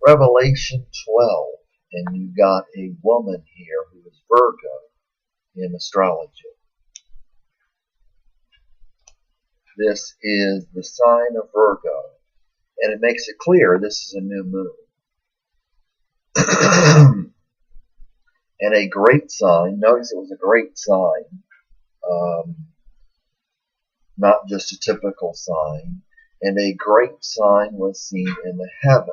Revelation 12, and you got a woman here who is Virgo in astrology. This is the sign of Virgo, and it makes it clear this is a new moon. And a great sign, notice it was a great sign, not just a typical sign, and a great sign was seen in the heaven.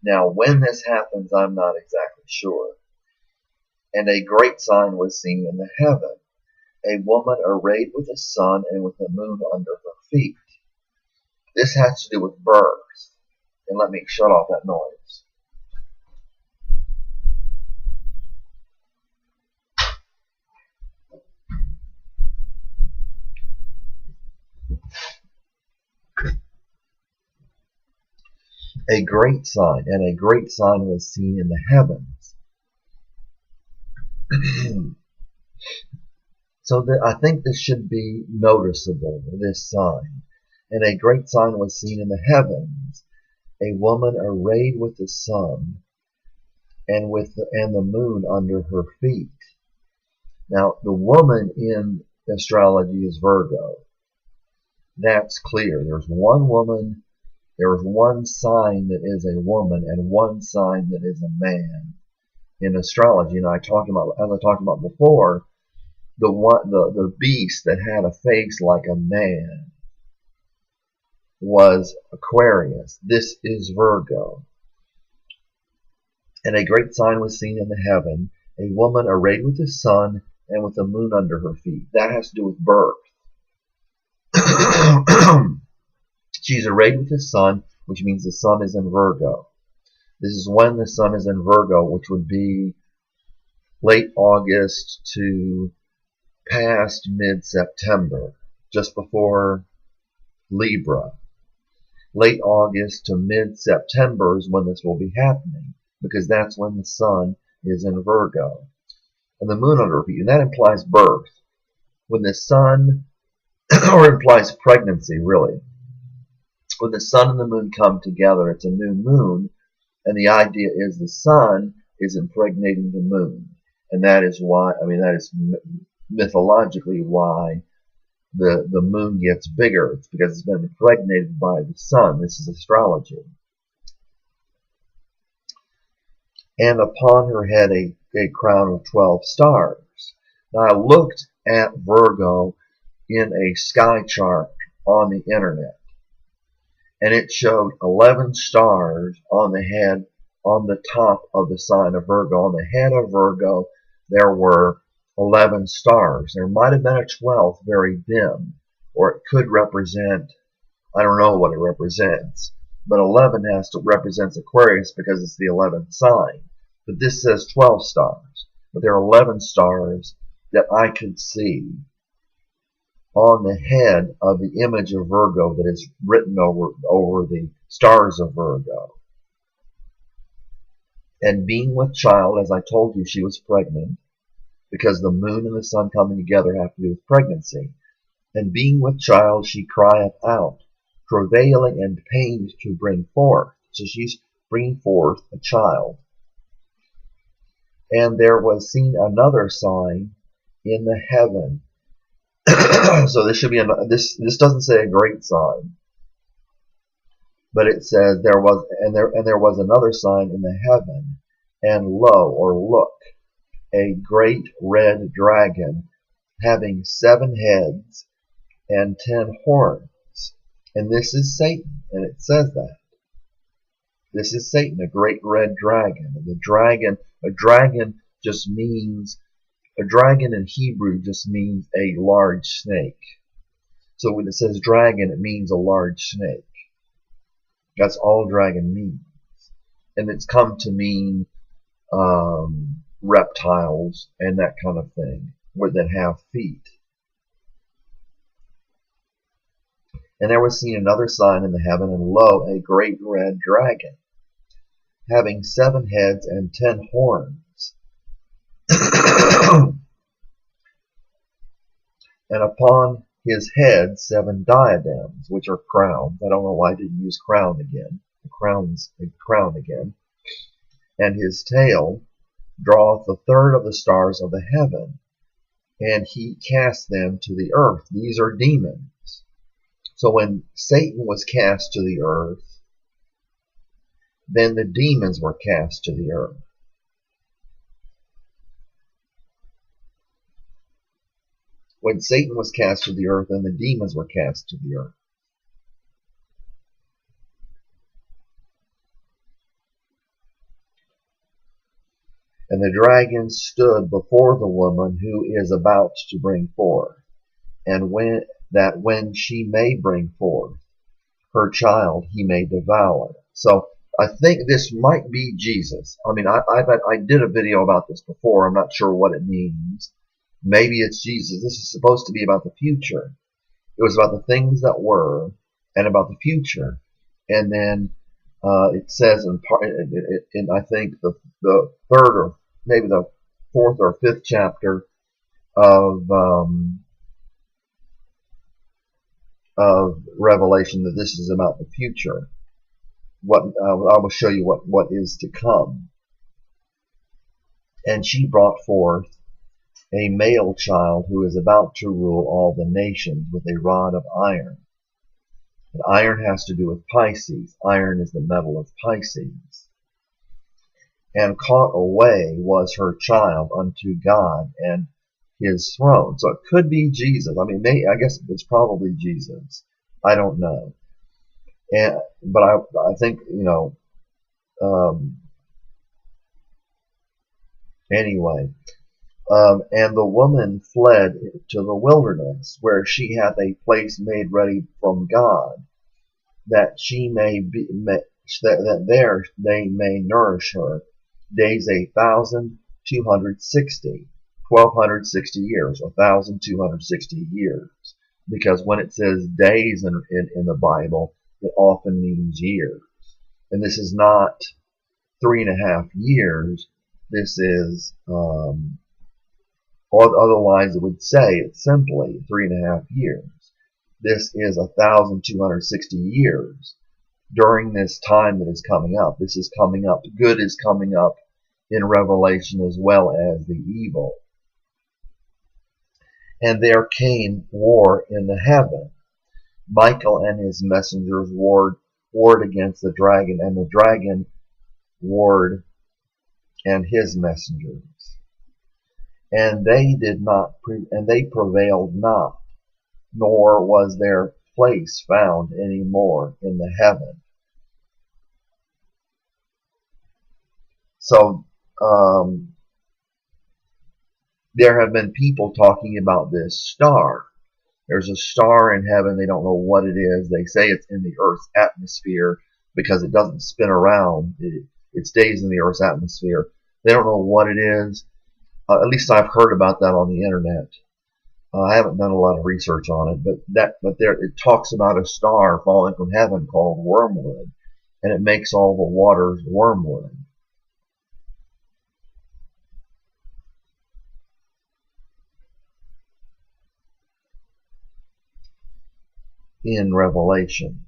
Now, when this happens, I'm not exactly sure. And a great sign was seen in the heaven, a woman arrayed with the sun and with the moon under her feet. This has to do with birth. And let me shut off that noise. A great sign, and a great sign was seen in the heavens. So I think this should be noticeable, this sign. And a great sign was seen in the heavens, a woman arrayed with the sun and the moon under her feet. Now, the woman in astrology is Virgo. That's clear. There's one woman. There's one sign that is a woman and one sign that is a man in astrology. And as I talked about before, the beast that had a face like a man was Aquarius. This is Virgo. And a great sign was seen in the heaven, a woman arrayed with the sun and with the moon under her feet. That has to do with birth. She's arrayed with the sun, which means the sun is in Virgo. This is when the sun is in Virgo, which would be late August to past mid-September, just before Libra. Late August to mid-September is when this will be happening, because that's when the sun is in Virgo. And the moon under her feet, and that implies birth. When the sun, or implies pregnancy, really. When the sun and the moon come together, it's a new moon, and the idea is the sun is impregnating the moon. And that is why, that is mythologically why the moon gets bigger. It's because it's been impregnated by the sun. This is astrology. And upon her head a crown of 12 stars. Now, I looked at Virgo in a sky chart on the internet, and it showed 11 stars on the head, on the top of the sign of Virgo. On the head of Virgo, there were 11 stars. There might have been a 12th, very dim, or it could represent, I don't know what it represents, but 11 represents Aquarius because it's the 11th sign. But this says 12 stars. But there are 11 stars that I could see on the head of the image of Virgo that is written over the stars of Virgo. And being with child, as I told you, she was pregnant, because the moon and the sun coming together have to do with pregnancy. And being with child, she crieth out, travailing and pained to bring forth. So she's bringing forth a child. And there was seen another sign in the heaven. So this should be this doesn't say a great sign, but it says there was another sign in the heaven, and lo, or look, a great red dragon, having 7 heads and 10 horns. And this is Satan, and it says that. This is Satan, a great red dragon. And a dragon just means, a dragon in Hebrew just means a large snake. So when it says dragon, it means a large snake. That's all dragon means. And it's come to mean reptiles and that kind of thing, that have feet. And there was seen another sign in the heaven, and lo, a great red dragon, having 7 heads and 10 horns. And upon his head 7 diadems, which are crowns. I don't know why I didn't use crown again. A crown again. And his tail draweth a third of the stars of the heaven, and he cast them to the earth. These are demons. So when Satan was cast to the earth, then the demons were cast to the earth. When Satan was cast to the earth, then the demons were cast to the earth. And the dragon stood before the woman who is about to bring forth, and when she may bring forth her child, he may devour. So I think this might be Jesus. I mean, I did a video about this before. I'm not sure what it means. Maybe it's Jesus. This is supposed to be about the future. It was about the things that were and about the future. And then it says in I think the third or maybe the fourth or fifth chapter of Revelation that this is about the future. What I will show you what is to come. And she brought forth a male child who is about to rule all the nations with a rod of iron. And iron has to do with Pisces. Iron is the metal of Pisces. And caught away was her child unto God and his throne. So it could be Jesus. I mean, I guess it's probably Jesus. I don't know. But I think, anyway. And the woman fled to the wilderness, where she hath a place made ready from God, that she may be, that there they may nourish her days 1,260, 1,260 years, 1,260 years. Because when it says days in the Bible, it often means years. And this is not 3.5 years. This is, otherwise it would say it's simply 3.5 years. This is 1,260 years during this time that is coming up. This is coming up. Good is coming up in Revelation as well as the evil. And there came war in the heaven. Michael and his messengers warred against the dragon, and the dragon warred and his messengers. And they prevailed not, nor was their place found any more in the heaven. So there have been people talking about this star. There's a star in heaven. They don't know what it is. They say it's in the Earth's atmosphere because it doesn't spin around. It stays in the Earth's atmosphere. They don't know what it is. At least I've heard about that on the internet. I haven't done a lot of research on it, but it talks about a star falling from heaven called wormwood, and it makes all the waters wormwood. In Revelation.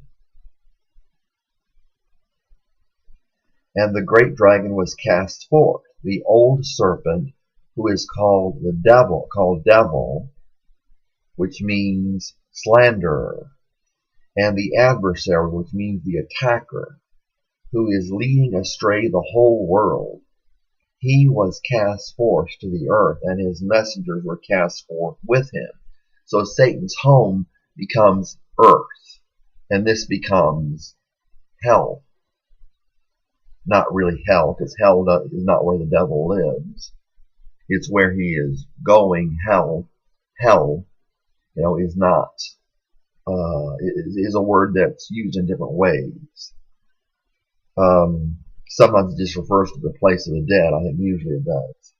And the great dragon was cast forth, the old serpent, who is called devil, which means slanderer, and the adversary, which means the attacker, who is leading astray the whole world. He was cast forth to the earth, and his messengers were cast forth with him. So Satan's home becomes earth, and this becomes hell. Not really hell, because hell is not where the devil lives. It's where he is going. Hell, is not. Is a word that's used in different ways. Sometimes it just refers to the place of the dead. I think usually it does.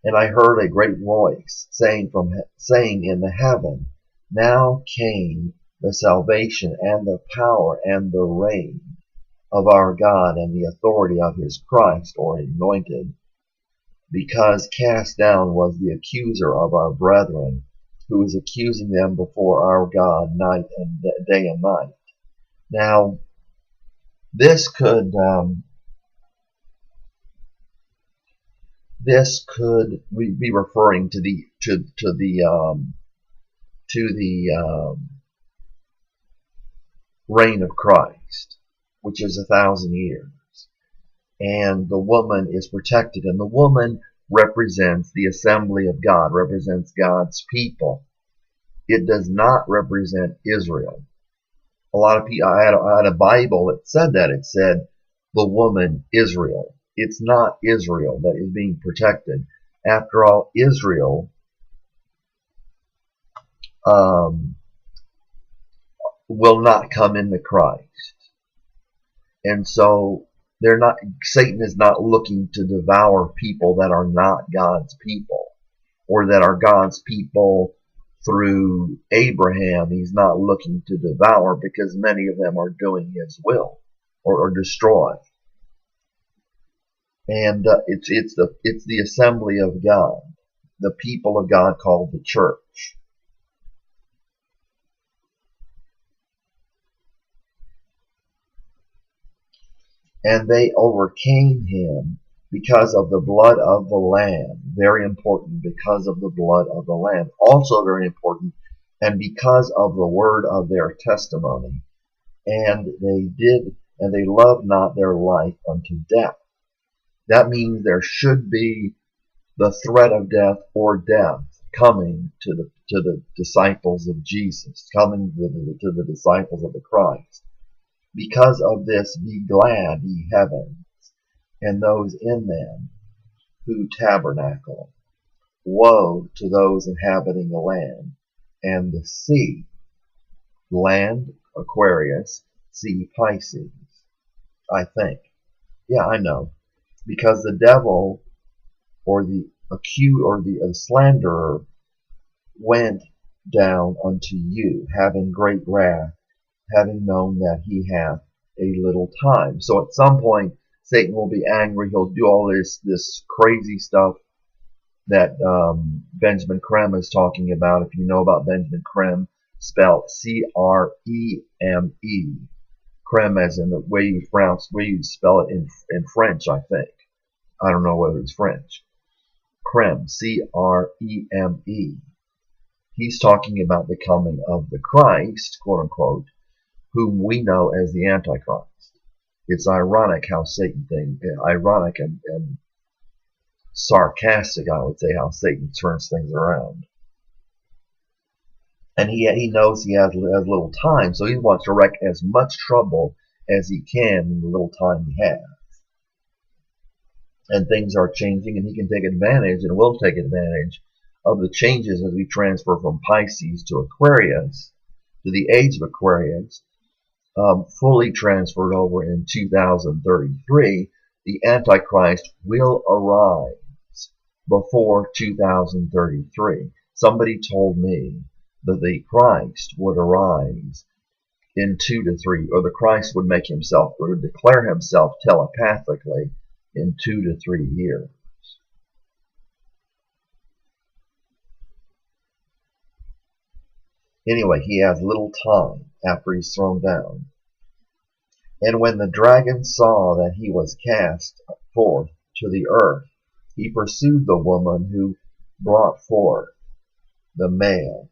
And I heard a great voice saying in the heaven, now came the salvation and the power and the reign of our God and the authority of his Christ, or anointed, because cast down was the accuser of our brethren, who is accusing them before our God day and night. Now, this could be referring to the reign of Christ, which is 1,000 years, and the woman is protected, and the woman represents the assembly of God, represents God's people. It does not represent Israel. A lot of people, I had a Bible that said that. It said the woman Israel. It's not Israel that is being protected. After all, Israel will not come into Christ. And so Satan is not looking to devour people that are not God's people, or that are God's people through Abraham. He's not looking to devour, because many of them are doing his will, or destroy. And it's the assembly of God, the people of God called the church. And they overcame him because of the blood of the Lamb. Very important, because of the blood of the Lamb. Also very important, and because of the word of their testimony. And they loved not their life unto death. That means there should be the threat of death or death coming to the disciples of Jesus, coming to the disciples of the Christ. Because of this, be glad, ye heavens, and those in them who tabernacle. Woe to those inhabiting the land and the sea. Land, Aquarius, sea, Pisces, I think. Yeah, I know. Because the devil, or the accuser, or the slanderer, went down unto you, having great wrath, having known that he hath a little time. So at some point, Satan will be angry. He'll do all this crazy stuff that Benjamin Creme is talking about. If you know about Benjamin Creme, spelled C-R-E-M-E. Creme, as in the way you spell it in French, I think. I don't know whether it's French. Creme, C-R-E-M-E. He's talking about the coming of the Christ, quote unquote, whom we know as the Antichrist. It's ironic how Satan ironic and sarcastic, I would say, how Satan turns things around. And he knows he has little time, so he wants to wreak as much trouble as he can in the little time he has. And things are changing, and he can take advantage, and will take advantage, of the changes as we transfer from Pisces to Aquarius, to the age of Aquarius, fully transferred over in 2033. The Antichrist will arise before 2033. Somebody told me that the Christ would arise in 2 to 3, or the Christ would make himself, or declare himself telepathically in 2 to 3 years. Anyway, he has little time after he's thrown down. And when the dragon saw that he was cast forth to the earth, he pursued the woman who brought forth the male,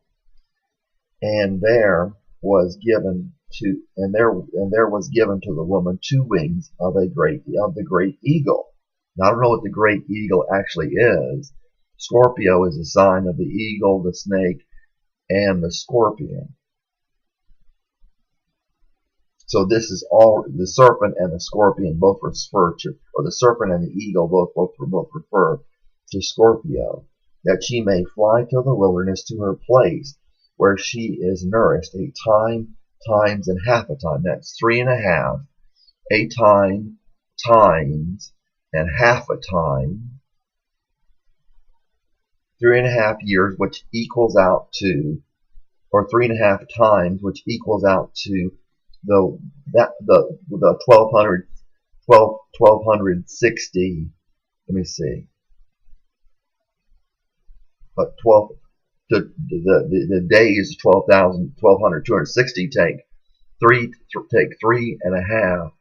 and there was given to the woman 2 wings of the great eagle. Now, I don't know what the great eagle actually is. Scorpio is a sign of the eagle, the snake, and the scorpion. So this is all, the serpent and the scorpion both refer to, or the serpent and the eagle both refer to Scorpio, that she may fly to the wilderness, to her place where she is nourished 8 times and half a time. That's 3.5, 8 times and half a time, 3.5 years, which equals out to, or 3.5 times, which equals out to the 1260. Let me see. But the days 12,260 take Take 3.5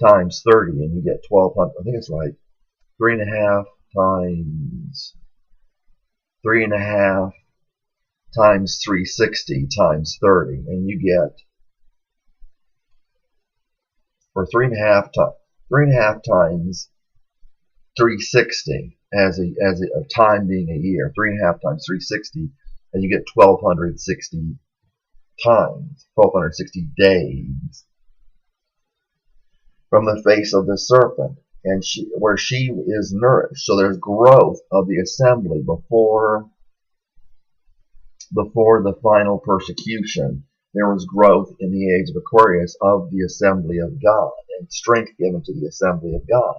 times 30, and you get 1,200. I think it's right. 3.5 times 3.5 times 360 times 30, and you get, or 3.5 times 360 as a time being a year. 3.5 times 360, and you get 1,260 times, 1,260 days from the face of the serpent, and where she is nourished. So there's growth of the assembly before the final persecution. There was growth in the age of Aquarius of the assembly of God, and strength given to the assembly of God.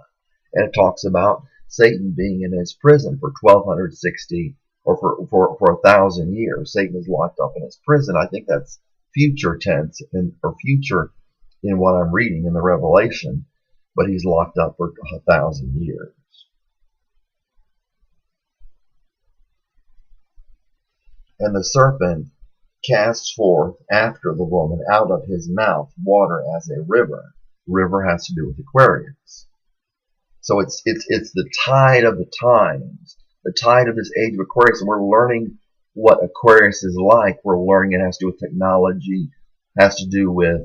And it talks about Satan being in his prison for 1,260, or for 1,000 years. Satan is locked up in his prison. I think that's future tense, or future in what I'm reading in the Revelation, but he's locked up for 1,000 years. And the serpent casts forth after the woman out of his mouth water as a river. River has to do with Aquarius. So it's the tide of the times, the tide of this age of Aquarius, and we're learning what Aquarius is like. We're learning it has to do with technology, has to do with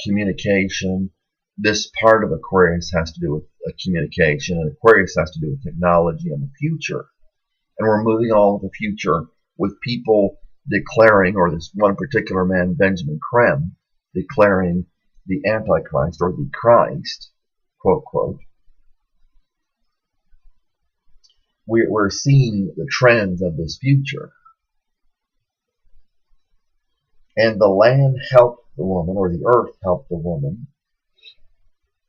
communication. This part of Aquarius has to do with communication, and Aquarius has to do with technology and the future. And we're moving on with the future with people declaring, or this one particular man, Benjamin Creme, declaring the Antichrist, or the Christ, quote, quote. We're seeing the trends of this future. And the land helped the woman, or the earth helped the woman,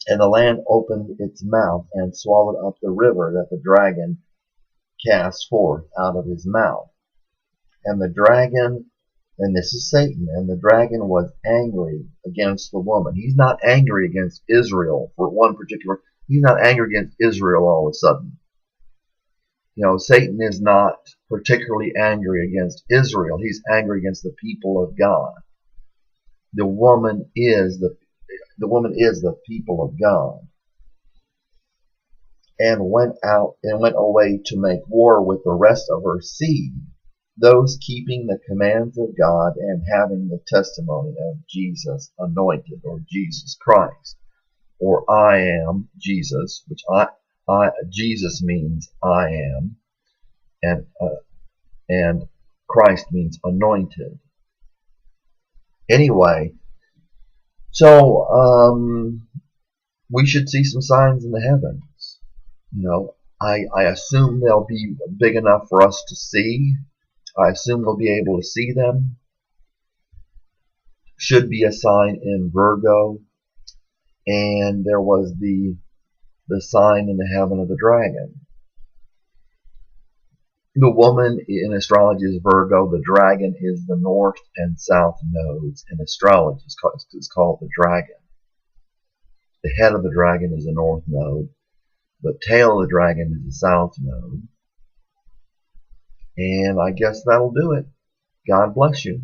and the land opened its mouth and swallowed up the river that the dragon cast forth out of his mouth. And the dragon, and this is Satan, and the dragon was angry against the woman. He's not angry against Israel for one particular, he's not angry against Israel all of a sudden. You know, Satan is not particularly angry against Israel. He's angry against the people of God. The woman is the people of God. And went away to make war with the rest of her seed, those keeping the commands of God and having the testimony of Jesus anointed, or Jesus Christ, or I am Jesus, which Jesus means I am, and Christ means anointed. Anyway, so we should see some signs in the heavens. You know, I assume they'll be big enough for us to see. I assume we'll be able to see them. Should be a sign in Virgo, and there was the sign in the heaven of the dragon. The woman in astrology is Virgo. The dragon is the north and south nodes in astrology. It's called the dragon. The head of the dragon is the north node. The tail of the dragon is the south node. And I guess that'll do it. God bless you.